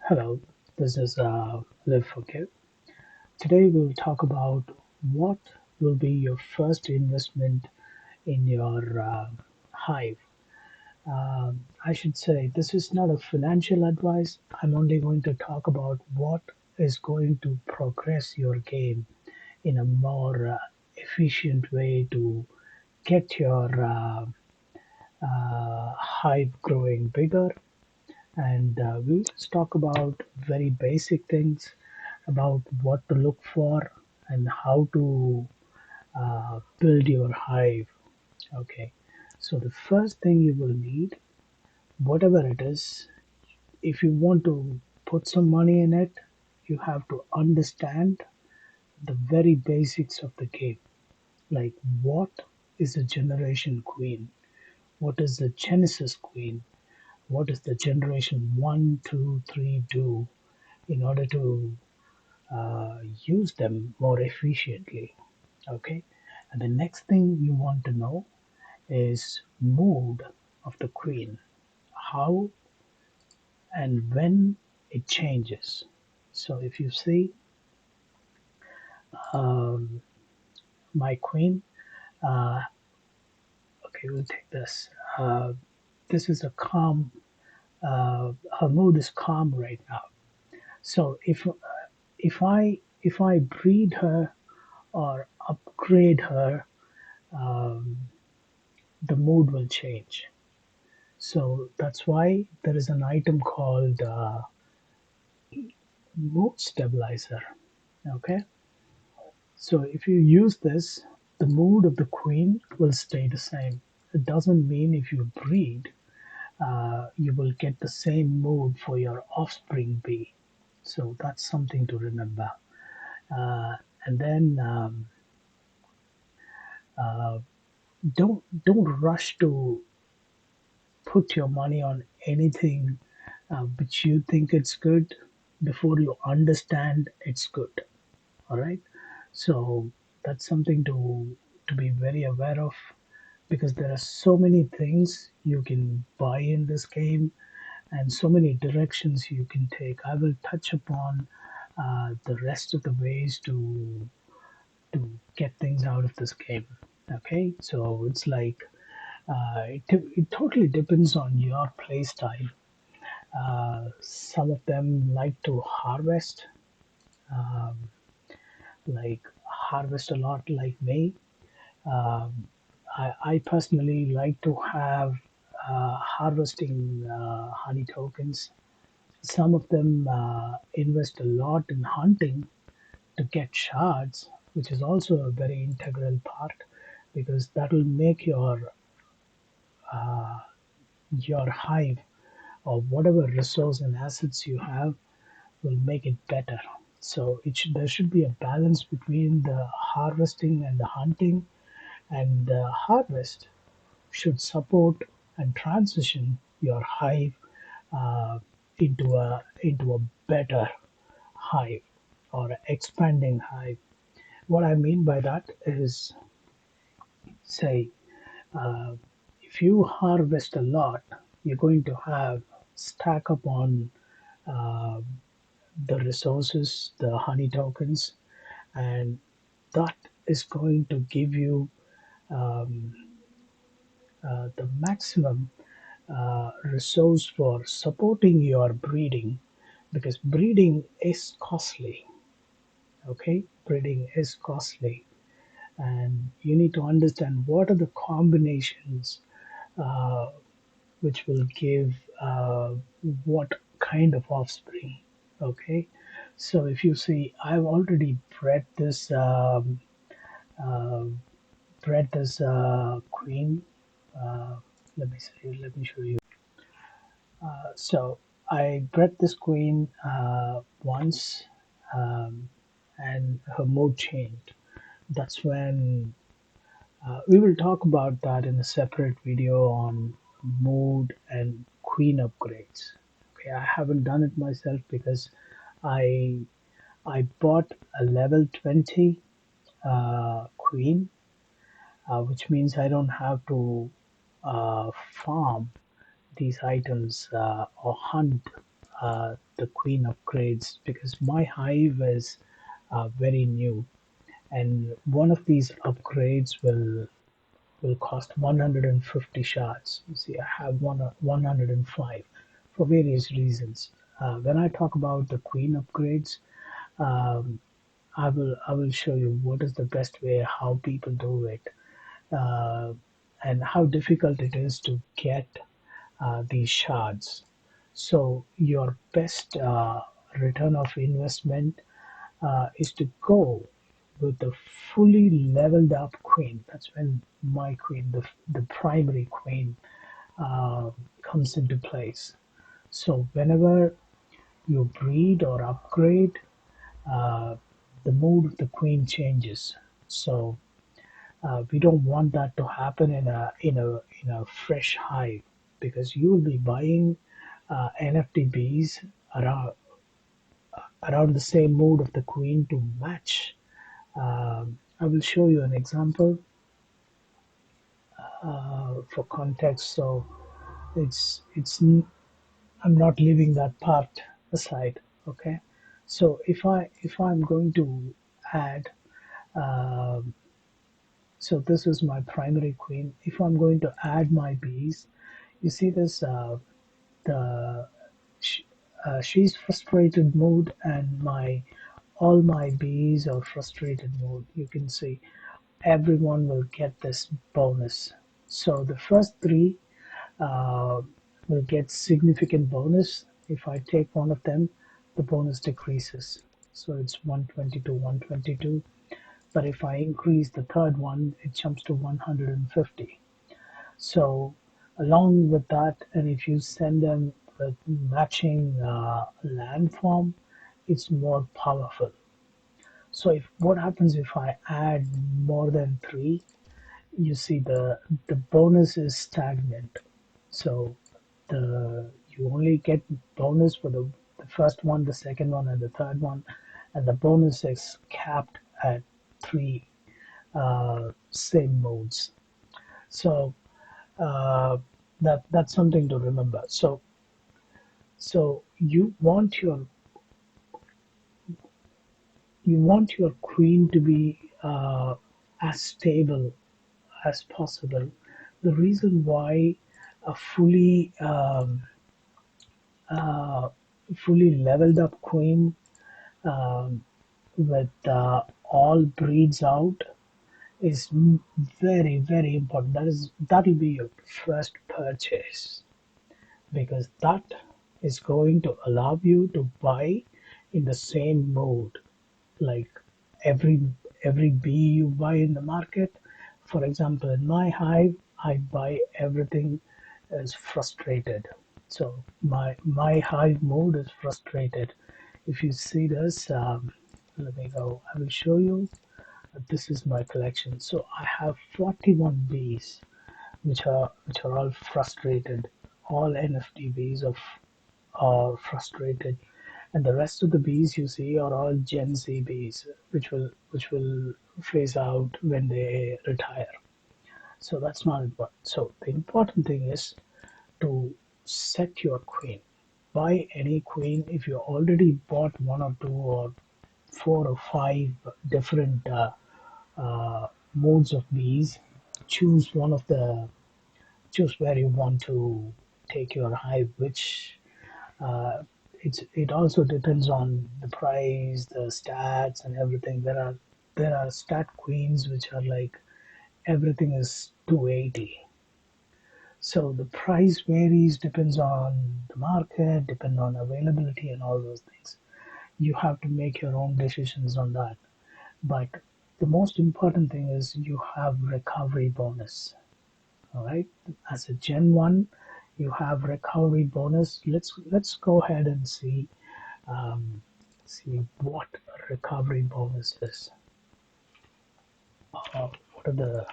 Hello, this is Live for Give. Today we'll talk about what will be your first investment in your hive. I should say this is not a financial advice. I'm only going to talk about what is going to progress your game in a more efficient way to get your hive growing bigger. And we'll just talk about very basic things about what to look for and how to build your hive. Okay, so the first thing you will need, whatever it is, if you want to put some money in it, you have to understand the very basics of the game. Like, what is a generation queen? What is the Genesis queen? What is the generation one, two, three do in order to use them more efficiently? Okay, and the next thing you want to know is mood of the queen, how and when it changes. So if you see um, my queen, uh, okay, we'll take this. Uh, this is a calm. Her mood is calm right now. So if I breed her or upgrade her, um, the mood will change. So that's why there is an item called mood stabilizer. Okay, so if you use this, the mood of the queen will stay the same. It doesn't mean if you breed, you will get the same mood for your offspring bee. So that's something to remember. Uh, and then uh, don't rush to put your money on anything which you think it's good before you understand it's good. All right, so that's something to be very aware of because there are so many things you can buy in this game and so many directions you can take. I will touch upon the rest of the ways to get things out of this game. Okay, so it's like it totally depends on your play style. Some of them like to harvest, um, like harvest a lot, like me. Um, I personally like to have harvesting honey tokens. Some of them invest a lot in hunting to get shards, which is also a very integral part because that will make your hive or whatever resource and assets you have will make it better. So there should be a balance between the harvesting and the hunting, and the harvest should support and transition your hive uh, into a better hive or expanding hive. What I mean by that is, say, uh, if you harvest a lot, you're going to have stack up on uh, the resources, the honey tokens, and that is going to give you um, the maximum resource for supporting your breeding because breeding is costly. Okay, breeding is costly, and you need to understand what are the combinations uh, which will give what kind of offspring. Okay, so if you see, I've already uh, bred this queen. Uh, let me show you. So I bred this queen once, um, and her mood changed. That's when we will talk about that in a separate video on mood and queen upgrades. Okay, I haven't done it myself because I I bought a level 20 queen, which means I don't have to farm these items or hunt the queen upgrades because my hive is very new, and one of these upgrades will cost 150 shards. You see, I have 105 for various reasons. When I talk about the queen upgrades, um, I will show you what is the best way how people do it, uh, and how difficult it is to get these shards. So your best return of investment is to go with the fully leveled up queen. That's when my queen, the primary queen, uh, comes into place. So whenever you breed or upgrade, uh, the mood of the queen changes. So we don't want that to happen in a fresh hive because you will be buying NFTBs around around the same mood of the queen to match. I will show you an example for context. So it's I'm not leaving that part aside. Okay, so if I'm going to add, um, so this is my primary queen. If I'm going to add my bees, you see this the sh- she's frustrated mode and my all my bees are frustrated mode. You can see everyone will get this bonus. So the first three uh, will get significant bonus. If I take one of them, the bonus decreases. So it's 120 to 122. But if I increase the third one, it jumps to 150. So along with that, and if you send them with matching landform, it's more powerful. So if what happens if I add more than three, you see the bonus is stagnant. So the you only get bonus for the first one, the second one, and the third one, and the bonus is capped at three same modes. So uh, that's something to remember. So you want your queen to be as stable as possible. The reason why a fully leveled up queen um, with all breeds out is very very important. That'll be your first purchase because that is going to allow you to buy in the same mode like every every bee you buy in the market. For example, in my hive, I buy everything as frustrated. So my hive mode is frustrated. If you see this, let me go. I will show you. This is my collection. So I have 41 bees, which are all frustrated. All NFT bees are frustrated, and the rest of the bees you see are all Gen Z bees, which will phase out when they retire. So that's not important. So the important thing is to set your queen. Buy any queen if you already bought one or two or four or five different modes of bees. Choose one of the choose where you want to take your hive, which uh, it also depends on the price, the stats, and everything. There are stat queens which are like everything is 280. So the price varies, depends on the market, depend on availability, and all those things. You have to make your own decisions on that. But the most important thing is you have recovery bonus. All right, as a Gen 1, you have recovery bonus. Let's go ahead and see what a recovery bonus is. What are the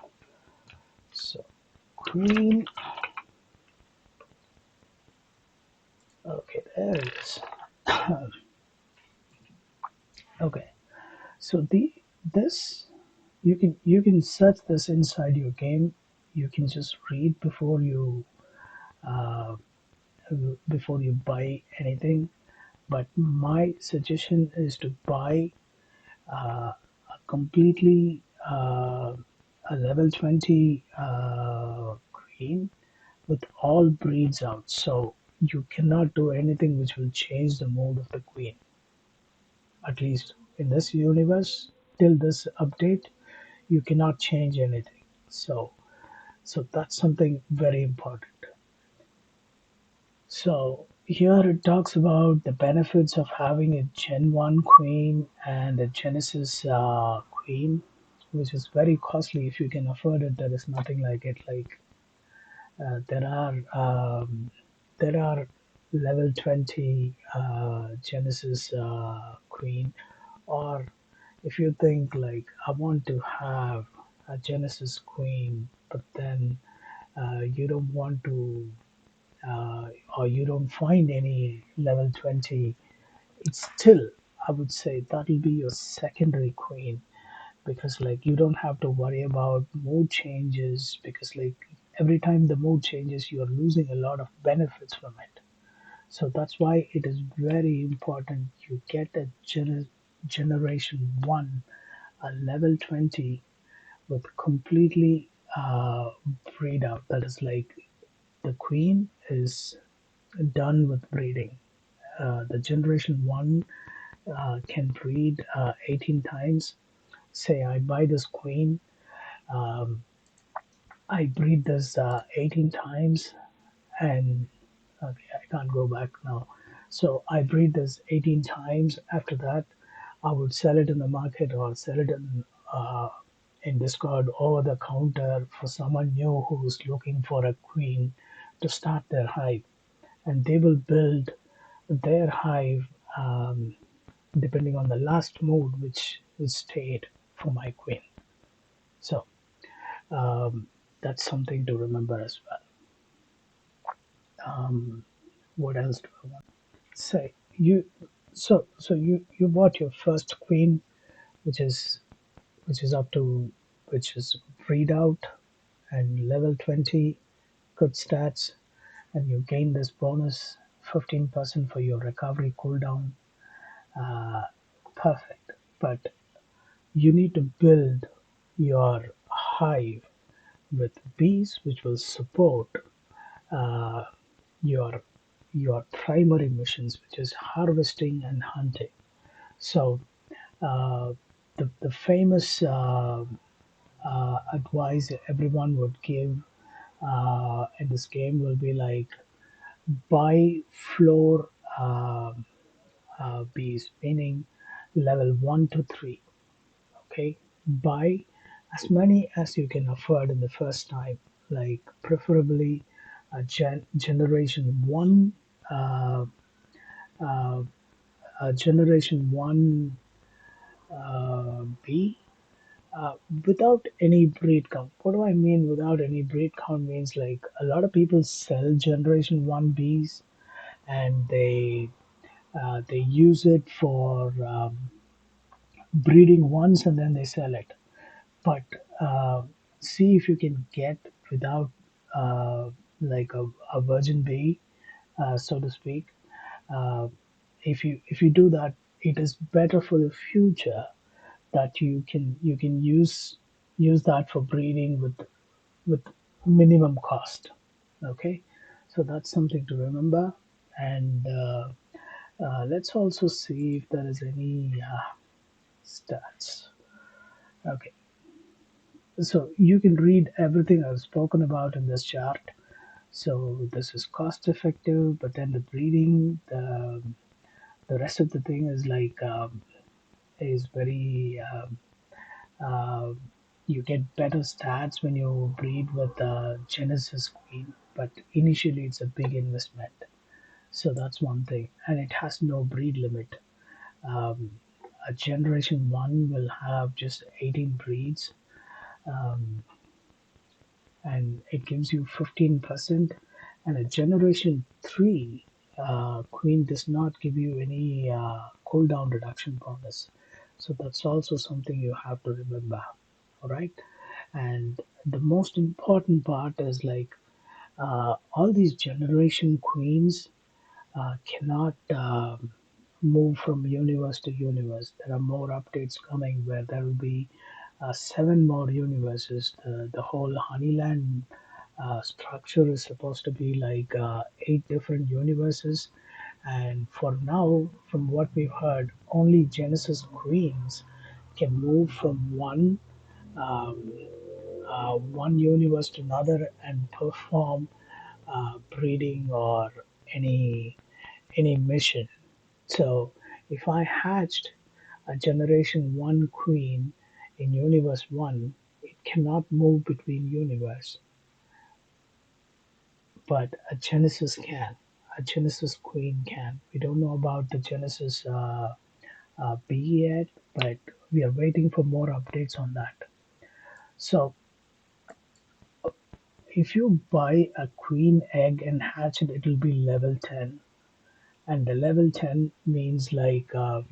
so green? Okay, there it is. Okay, so the this you can search this inside your game. You can just read before you before you buy anything. But my suggestion is to buy a completely a level 20 queen with all breeds out. So you cannot do anything which will change the mood of the queen. At least in this universe, till this update, you cannot change anything. So that's something very important. So here it talks about the benefits of having a Gen 1 queen and a Genesis queen, which is very costly. If you can afford it, there is nothing like it. Like uh, there are um, there are level 20 Genesis queen, or if you think like I want to have a Genesis queen, but then you don't want to uh, or you don't find any level 20, it's still, I would say, that'll be your secondary queen, because like you don't have to worry about mood changes, because like every time the mood changes, you're losing a lot of benefits from it. So that's why it is very important you get a generation 1, a level 20 with completely breed out. That is like the queen is done with breeding. The generation 1 can breed 18 times. Say I buy this queen, um, I breed this 18 times, and okay, I can't go back now. So I breed this 18 times. After that, I would sell it in the market or sell it in Discord over the counter for someone new who's looking for a queen to start their hive, and they will build their hive um, depending on the last mood which is stayed for my queen. So um, that's something to remember as well. What else do I want? Say you so you bought your first queen, which is up to, which is breed out and level 20, good stats, and you gain this bonus 15% for your recovery cooldown. Perfect. But you need to build your hive with bees which will support uh, your primary missions, which is harvesting and hunting. So uh, the famous advice everyone would give in this game will be like buy floor bees, meaning level 1 to 3. Okay, buy as many as you can afford in the first time, like preferably a generation 1 uh, uh, generation 1 B without any breed count. What do I mean without any breed count? Means like a lot of people sell generation 1 Bs, and they use it for breeding once and then they sell it. But uh, see if you can get without uh, like a virgin bee, so to speak. Uh, if you do that, it is better for the future that you can use that for breeding with minimum cost. Okay, so that's something to remember. And let's also see if there is any stats. Okay, so you can read everything I've spoken about in this chart. So this is cost effective, but then the breeding, the rest of the thing is like is very uh, you get better stats when you breed with Genesis Queen, but initially it's a big investment. So that's one thing, and it has no breed limit. Um, a generation 1 will have just 18 breeds, um, and it gives you 15%. And a generation 3 queen does not give you any cooldown reduction bonus. So that's also something you have to remember. All right. And the most important part is like All these generation queens cannot move from universe to universe. There are more updates coming where there will be seven more universes. The whole Honeyland structure is supposed to be like eight different universes. And for now, from what we've heard, only Genesis queens can move from um, one universe to another and perform breeding or any any mission. So if I hatched a generation one queen in universe one, it cannot move between universe, but a Genesis can. A Genesis queen can. We don't know about the Genesis B yet, but we are waiting for more updates on that. So if you buy a queen egg and hatch it, it will be level 10. And the level 10 means like uh,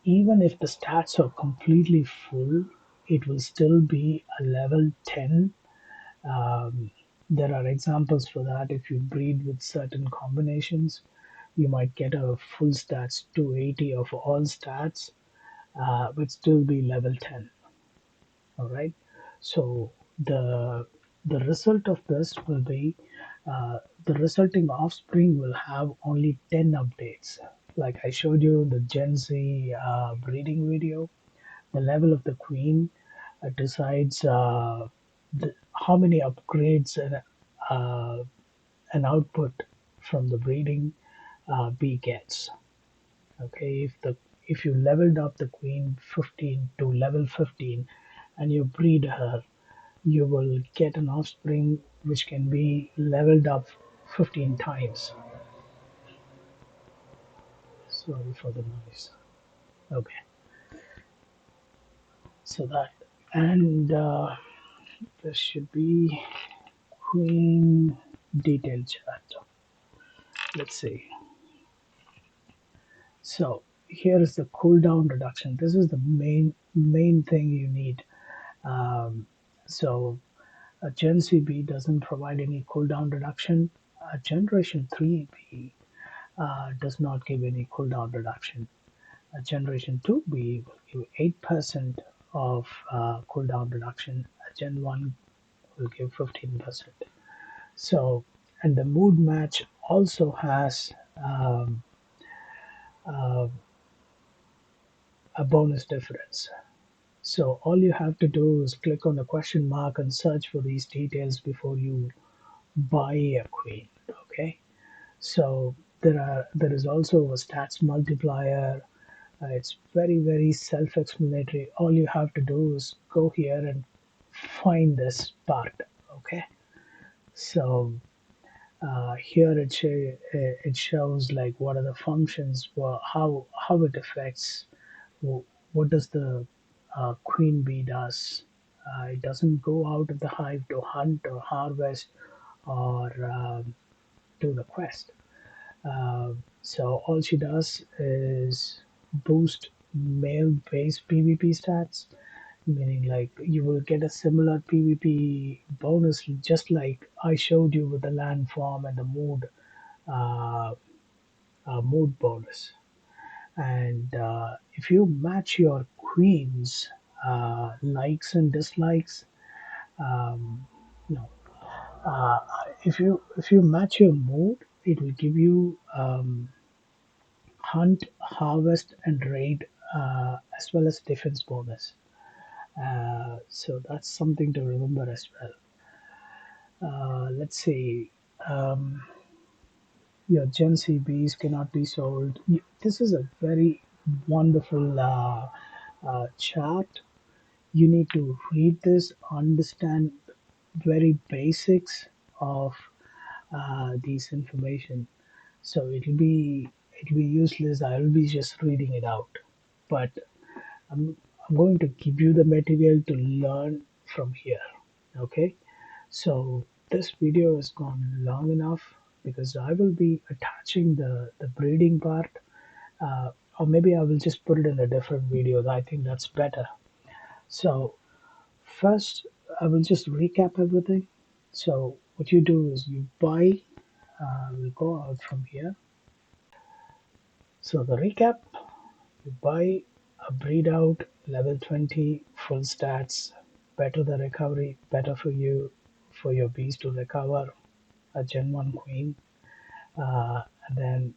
even if the stats are completely full, it will still be a level 10. Um, there are examples for that. If you breed with certain combinations, you might get a full stats 280 of all stats, but still be level 10. All right. So the result of this will be the resulting offspring will have only 10 updates. Like I showed you in the Gen Z breeding video, the level of the queen decides how many upgrades uh, an output from the breeding bee gets. Okay, if you leveled up the queen 15 to level 15 and you breed her, you will get an offspring which can be leveled up 15 times. Sorry for the noise. Okay, so that, and there should be queen detail chart. Let's see. So here is the cooldown reduction. This is the main thing you need. Um, so a Gen C B doesn't provide any cooldown reduction. A Generation 3B does not give any cooldown reduction. A Generation 2B will give 8% of cooldown reduction. A Gen 1 will give 15%. So, and the mood match also has um, uh, a bonus difference. So all you have to do is click on the question mark and search for these details before you buy a queen. Okay. So there is also a stats multiplier. It's very self-explanatory. All you have to do is go here and find this part. Okay. So here it shows like what are the functions, how it affects, what does the queen bee does. It doesn't go out of the hive to hunt or harvest or do the quest. So all she does is boost male base PvP stats, meaning like you will get a similar PvP bonus, just like I showed you with the landform and the uh, mood bonus. And if you match your queens likes and dislikes, um, no, uh, if you match your mood, it will give you hunt, harvest, and raid, as well as defense bonus. So that's something to remember as well. Let's see. Um, your Gen CBs cannot be sold. This is a very wonderful chart. You need to read this, understand very basics of these information. So it'll be useless. I will be just reading it out, but I'm going to give you the material to learn from here. Okay, so this video has gone long enough because I will be attaching the breeding part, or maybe I will just put it in a different video. I think that's better. So first, I will just recap everything. So What you do is you buy. We'll go out from here. So the recap: you buy a breed out level 20, full stats, better the recovery, better for you, for your bees to recover, a Gen 1 queen, and then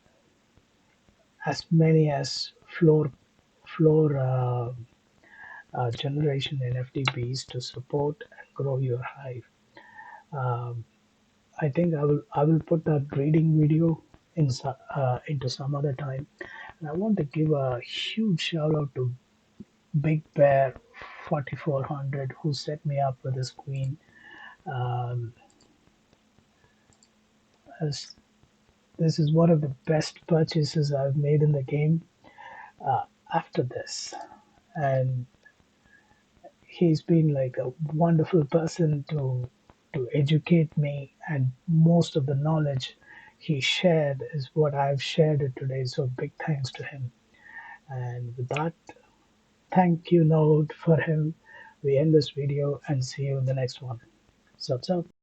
as many as floor generation NFTBs to support and grow your hive. Um, I think I will put that breeding video into some other time. And I want to give a huge shout out to Big Bear 4400 who set me up with this queen. Um, as this is one of the best purchases I've made in the game uh, after this, and he's been like a wonderful person to educate me, and most of the knowledge he shared is what I've shared it today. So big thanks to him. And with that, thank you note for him. We end this video and see you in the next one. Sup sup.